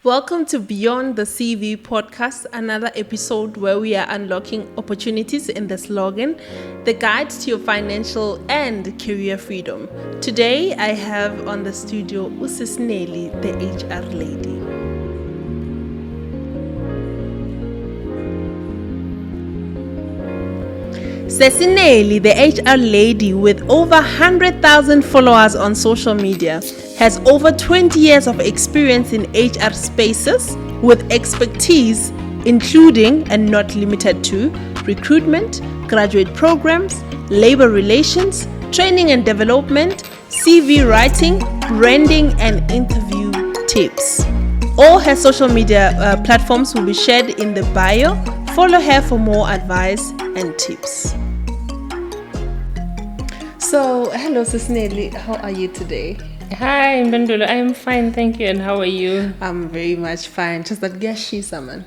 Welcome to Beyond the CV podcast, another episode where we are unlocking opportunities in the slogan, the guide to your financial and career freedom. Today, I have on the studio Nelly, the HR lady. Nelly, the HR lady with over 100,000 followers on social media, has over 20 years of experience in HR spaces with expertise including and not limited to recruitment, graduate programs, labor relations, training and development, CV writing, branding and interview tips. All her social media platforms will be shared in the bio. Follow her for more advice and tips. So, hello, Nelly. How are you today? Hi, Mbendulu. I am fine, thank you. And how are you? I'm very much fine. Just that gashiza, man.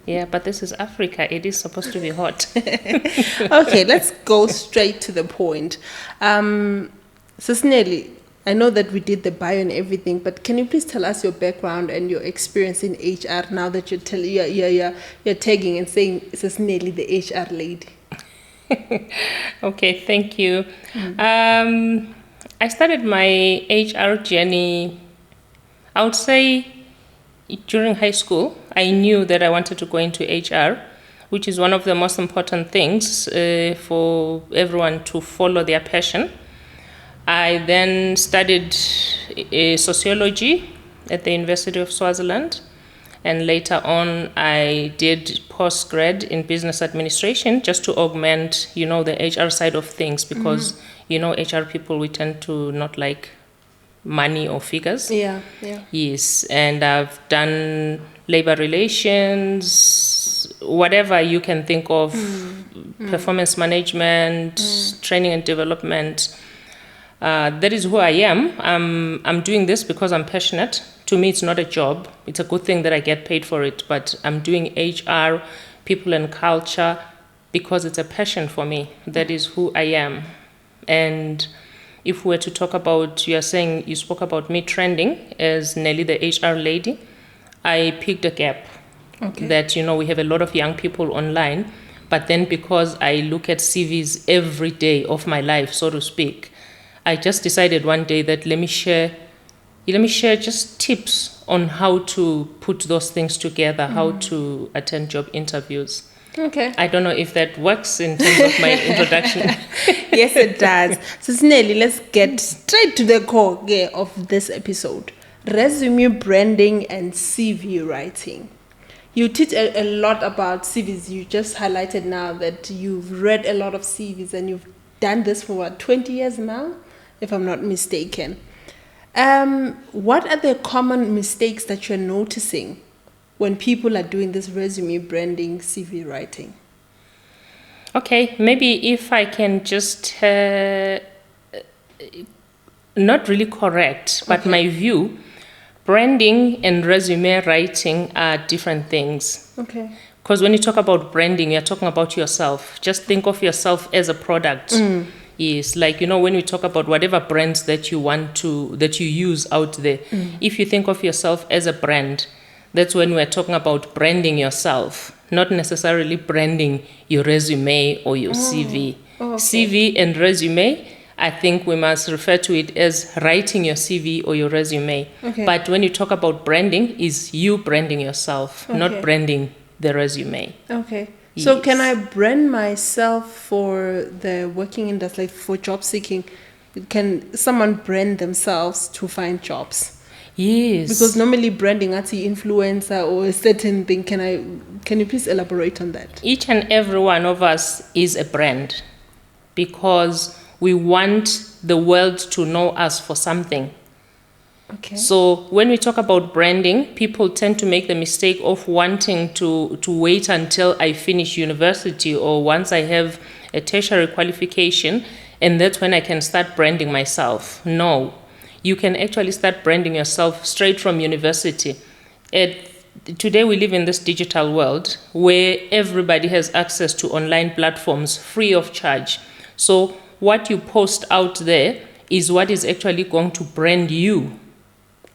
Yeah, but this is Africa. It is supposed to be hot. Okay, let's go straight to the point. Nelly, I know that we did the bio and everything, but can you please tell us your background and your experience in HR now that you're tagging and saying Nelly, the HR lady? Okay, thank you. I started my HR journey, I would say, during high school. I knew that I wanted to go into HR, which is one of the most important things for everyone to follow their passion. I then studied sociology at the University of Swaziland, and later on I did postgrad in business administration just to augment, the HR side of things because, HR people, we tend to not like money or figures. Yeah. Yes, and I've done labor relations, whatever you can think of, performance management, training and development. That is who I am. I'm doing this because I'm passionate. To me, it's not a job. It's a good thing that I get paid for it, but I'm doing HR, people and culture, because it's a passion for me. That is who I am. And if we were to talk about, you spoke about me trending as Nelly, the HR lady. I picked a gap that, we have a lot of young people online, but then because I look at CVs every day of my life, so to speak, I just decided one day that let me share just tips on how to put those things together, how to attend job interviews. Okay. I don't know if that works in terms of my introduction. Yes, it does. So, Nelly, let's get straight to the core of this episode. Resume branding and CV writing. You teach a lot about CVs. You just highlighted now that you've read a lot of CVs and you've done this for 20 years now, if I'm not mistaken. What are the common mistakes that you're noticing when people are doing this resume branding, CV writing? Okay, maybe if I can just not really correct, but my view, branding and resume writing are different things. Okay. Because when you talk about branding, you're talking about yourself. Just think of yourself as a product. Yes, like, when we talk about whatever brands that you use out there, if you think of yourself as a brand, that's when we're talking about branding yourself, not necessarily branding your resume or your CV. Okay. CV and resume, I think we must refer to it as writing your CV or your resume. Okay. But when you talk about branding, is you branding yourself, not branding the resume. Okay. Yes. So can I brand myself for the working industry, for job seeking? Can someone brand themselves to find jobs? Yes. Because normally branding as the influencer or a certain thing, can you please elaborate on that? Each and every one of us is a brand because we want the world to know us for something. Okay. So when we talk about branding, people tend to make the mistake of wanting to wait until I finish university or once I have a tertiary qualification, and that's when I can start branding myself. No, you can actually start branding yourself straight from university. Today we live in this digital world where everybody has access to online platforms free of charge. So what you post out there is what is actually going to brand you.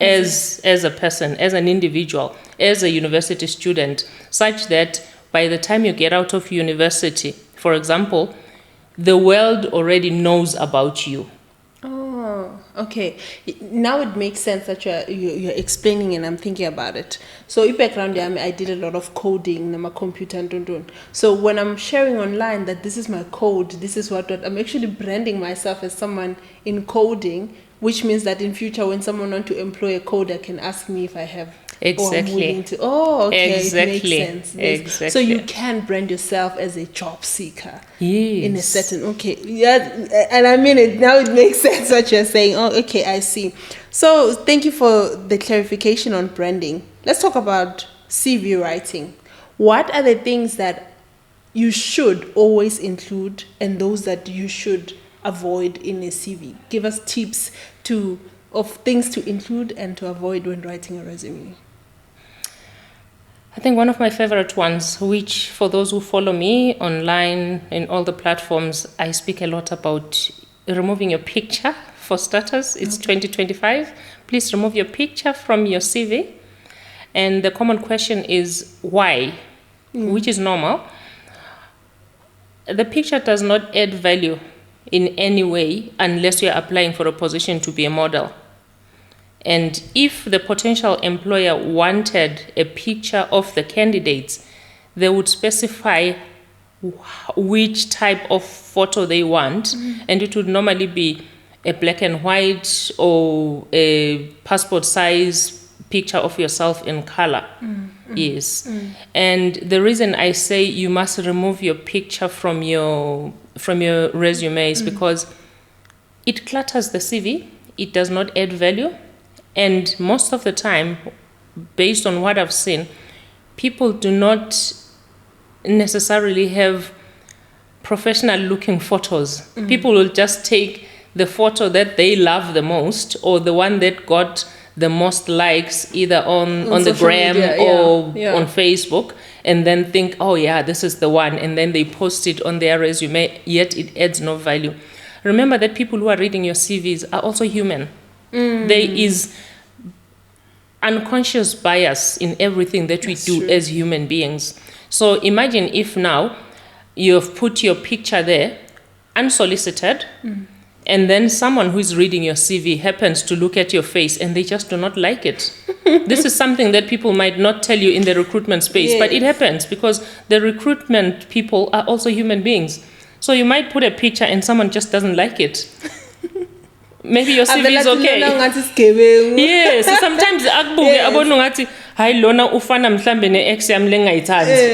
as a person, as an individual, as a university student, such that by the time you get out of university, for example, the world already knows about you. Oh, okay. Now it makes sense that you're explaining and I'm thinking about it. So in background, I did a lot of coding on my computer and so when I'm sharing online that this is my code, this is what I'm actually branding myself as someone in coding, which means that in future when someone wants to employ a coder can ask me if I have Exactly. okay, Exactly. it makes sense. Exactly. So you can brand yourself as a job seeker. Yes. In a certain, and I mean it, now it makes sense what you're saying. Oh, okay, I see. So thank you for the clarification on branding. Let's talk about CV writing. What are the things that you should always include and those that you should avoid in a CV? Give us tips of things to include and to avoid when writing a resume. I think one of my favorite ones, which for those who follow me online in all the platforms, I speak a lot about removing your picture. For starters, it's 2025. Please remove your picture from your CV. And the common question is why, which is normal. The picture does not add value in any way unless you're applying for a position to be a model. And if the potential employer wanted a picture of the candidates, they would specify which type of photo they want, and it would normally be a black and white or a passport size picture of yourself in color. Yes. And the reason I say you must remove your picture from your resume is because it clutters the CV, it does not add value. And most of the time, based on what I've seen, people do not necessarily have professional looking photos. People will just take the photo that they love the most or the one that got the most likes either on the gram or on Facebook, and then think, oh yeah, this is the one, and then they post it on their resume, yet it adds no value. Remember that people who are reading your CVs are also human. There is unconscious bias in everything that we do as human beings. So imagine if now you've put your picture there unsolicited, and then someone who is reading your CV happens to look at your face and they just do not like it. This is something that people might not tell you in the recruitment space, but it happens because the recruitment people are also human beings. So you might put a picture and someone just doesn't like it. Maybe your CV is okay. Yes, sometimes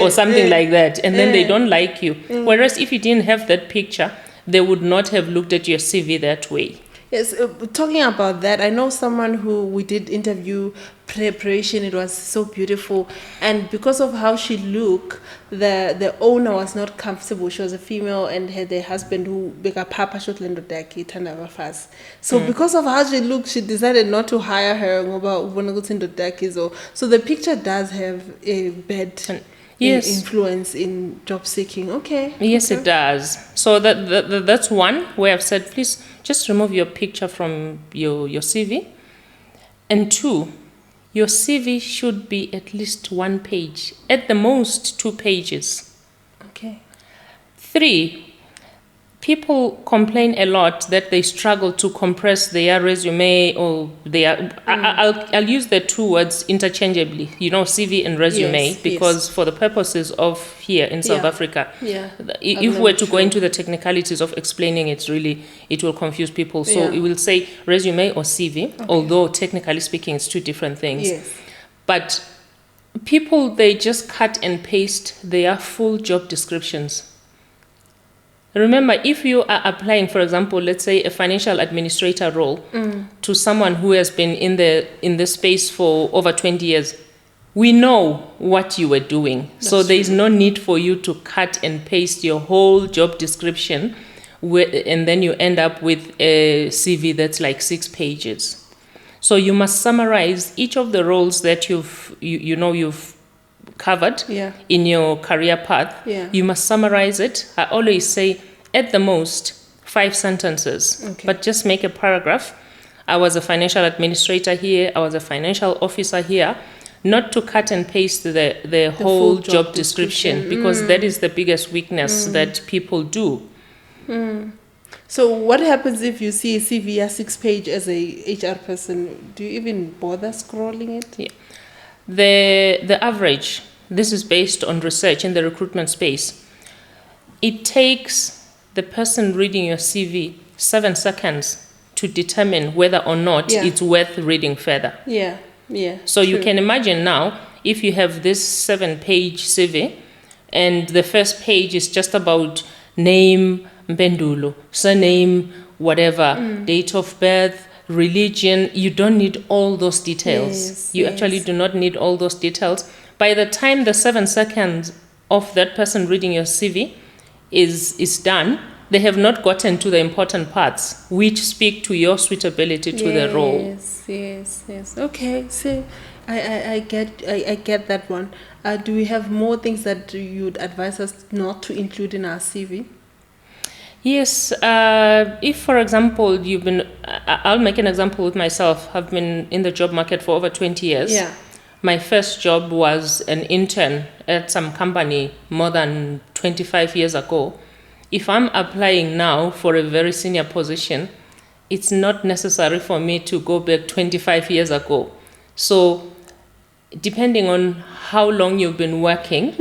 or something like that, and then they don't like you. Whereas if you didn't have that picture, they would not have looked at your CV that way. Yes, talking about that, I know someone who we did interview preparation. It was so beautiful, and because of how she looked, the owner was not comfortable. She was a female and had a husband who beka papa shotland daki tanda fast. So because of how she looked, she decided not to hire her. So the picture does have a bad influence in job seeking. Okay. Yes, it does. So that's one where I've said, please just remove your picture from your CV. And two, your CV should be at least 1 page, at the most 2 pages. Okay. 3, people complain a lot that they struggle to compress their resume or their. I'll use the 2 words interchangeably, CV and resume, because for the purposes of here in South Africa, if we're to go into the technicalities of explaining it, it will confuse people. So we will say resume or CV, although technically speaking, it's 2 different things. Yes. But people, they just cut and paste their full job descriptions. Remember, if you are applying, for example, let's say a financial administrator role to someone who has been in the space for over 20 years, we know what you were doing. So there is no need for you to cut and paste your whole job description, and then you end up with a CV that's like 6 pages. So you must summarize each of the roles that you've covered in your career path. You must summarize it. I always say at the most 5 sentences, but just make a paragraph I was a financial administrator here, I was a financial officer here, not to cut and paste the whole full job description, because that is the biggest weakness that people do. So what happens if you see a CV, a 6-page as a HR person? Do you even bother scrolling it? Yeah. The average, this is based on research in the recruitment space, it takes the person reading your CV 7 seconds to determine whether or not it's worth reading further. Yeah. So you can imagine now, if you have this 7-page CV and the first page is just about name, Mpendulo, surname, whatever, date of birth, religion, you don't need all those details. You actually do not need all those details. By the time the 7 seconds of that person reading your CV is done, they have not gotten to the important parts which speak to your suitability to the role. Yes. Okay, so I get that one. Do we have more things that you'd advise us not to include in our CV? Yes, if, for example, I'll make an example with myself. I've been in the job market for over 20 years. Yeah. My first job was an intern at some company more than 25 years ago. If I'm applying now for a very senior position, it's not necessary for me to go back 25 years ago. So, depending on how long you've been working,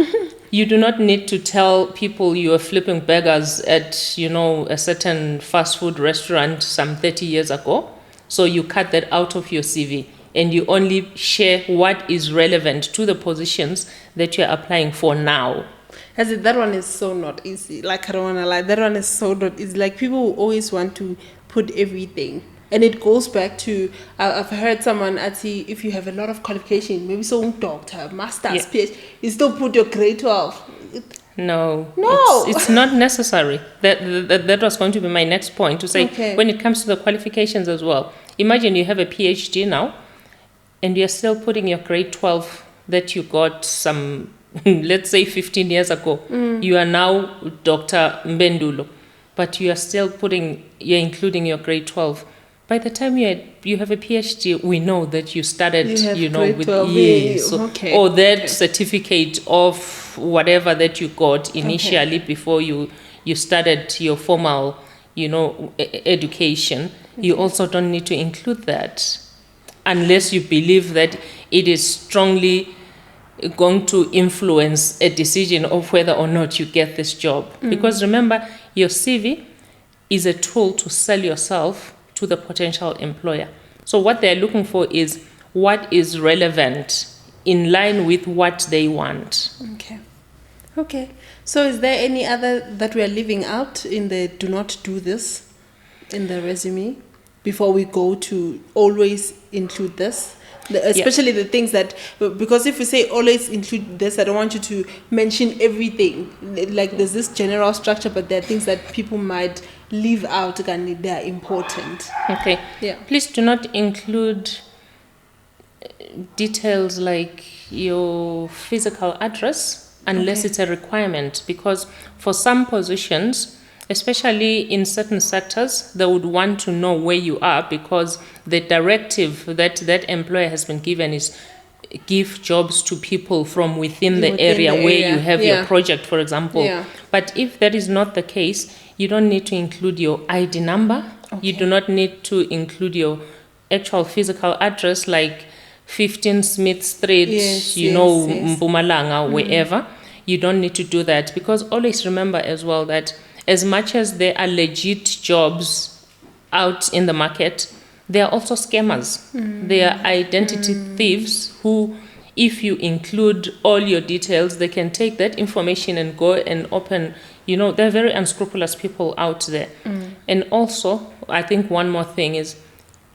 you do not need to tell people you are flipping burgers at, a certain fast food restaurant some 30 years ago. So you cut that out of your CV and you only share what is relevant to the positions that you're applying for now. That one is so not easy. Like, I don't want to lie, that one is so not easy. Like, people always want to put everything. And it goes back to, I've heard someone say, if you have a lot of qualification, maybe so doctor, master's, PhD, you still put your grade 12. No. It's not necessary. That was going to be my next point, to say, when it comes to the qualifications as well, imagine you have a PhD now, and you're still putting your grade 12 that you got some, let's say 15 years ago. You are now Dr. Mpendulo, but you're including your grade 12. By the time you have a PhD, we know that you started, with years. Or that certificate of whatever that you got initially before you started your formal, education. You also don't need to include that unless you believe that it is strongly going to influence a decision of whether or not you get this job. Because remember, your CV is a tool to sell yourself to the potential employer. So what they're looking for is what is relevant in line with what they want. Okay. So is there any other that we are leaving out in the do not do this in the resume before we go to always include this? Especially the things that, because if we say always include this, I don't want you to mention everything. Like, there's this general structure, but there are things that people might leave out and they are important. Okay. Yeah. Please do not include details like your physical address unless it's a requirement, because for some positions, especially in certain sectors, they would want to know where you are, because the directive that employer has been given is give jobs to people from within the area where you have your project, for example. But if that is not the case, you don't need to include your ID number. You do not need to include your actual physical address, like 15 Smith Street, Mpumalanga, wherever. You don't need to do that, because always remember as well that as much as there are legit jobs out in the market, there are also scammers. There are identity thieves who, if you include all your details, they can take that information and go and open, they're very unscrupulous people out there. And also, I think one more thing is,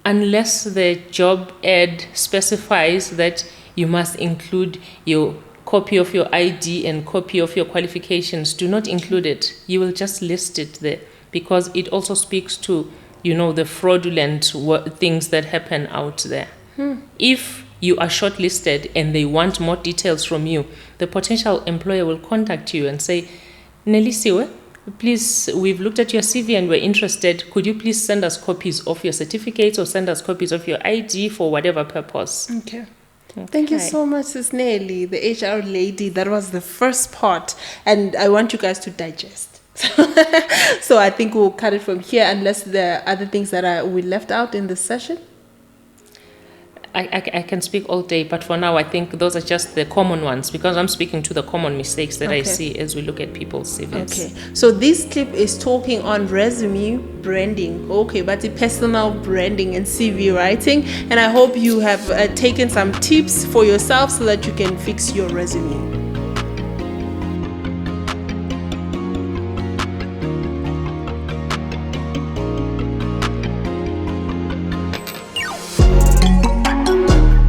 unless the job ad specifies that you must include your copy of your ID and copy of your qualifications, do not include it. You will just list it there, because it also speaks to, the fraudulent things that happen out there. If you are shortlisted and they want more details from you, the potential employer will contact you and say, Nelisiwe, please, we've looked at your CV and we're interested. Could you please send us copies of your certificates or send us copies of your ID for whatever purpose? Okay. Thank you so much, Sis Nelly, the HR lady. That was the first part, and I want you guys to digest. So I think we'll cut it from here, unless there are other things that we left out in this session. I can speak all day, but for now, I think those are just the common ones, because I'm speaking to the common mistakes that I see as we look at people's CVs. Okay, so this clip is talking on resume branding. Okay, but the personal branding and CV writing, and I hope you have taken some tips for yourself so that you can fix your resume.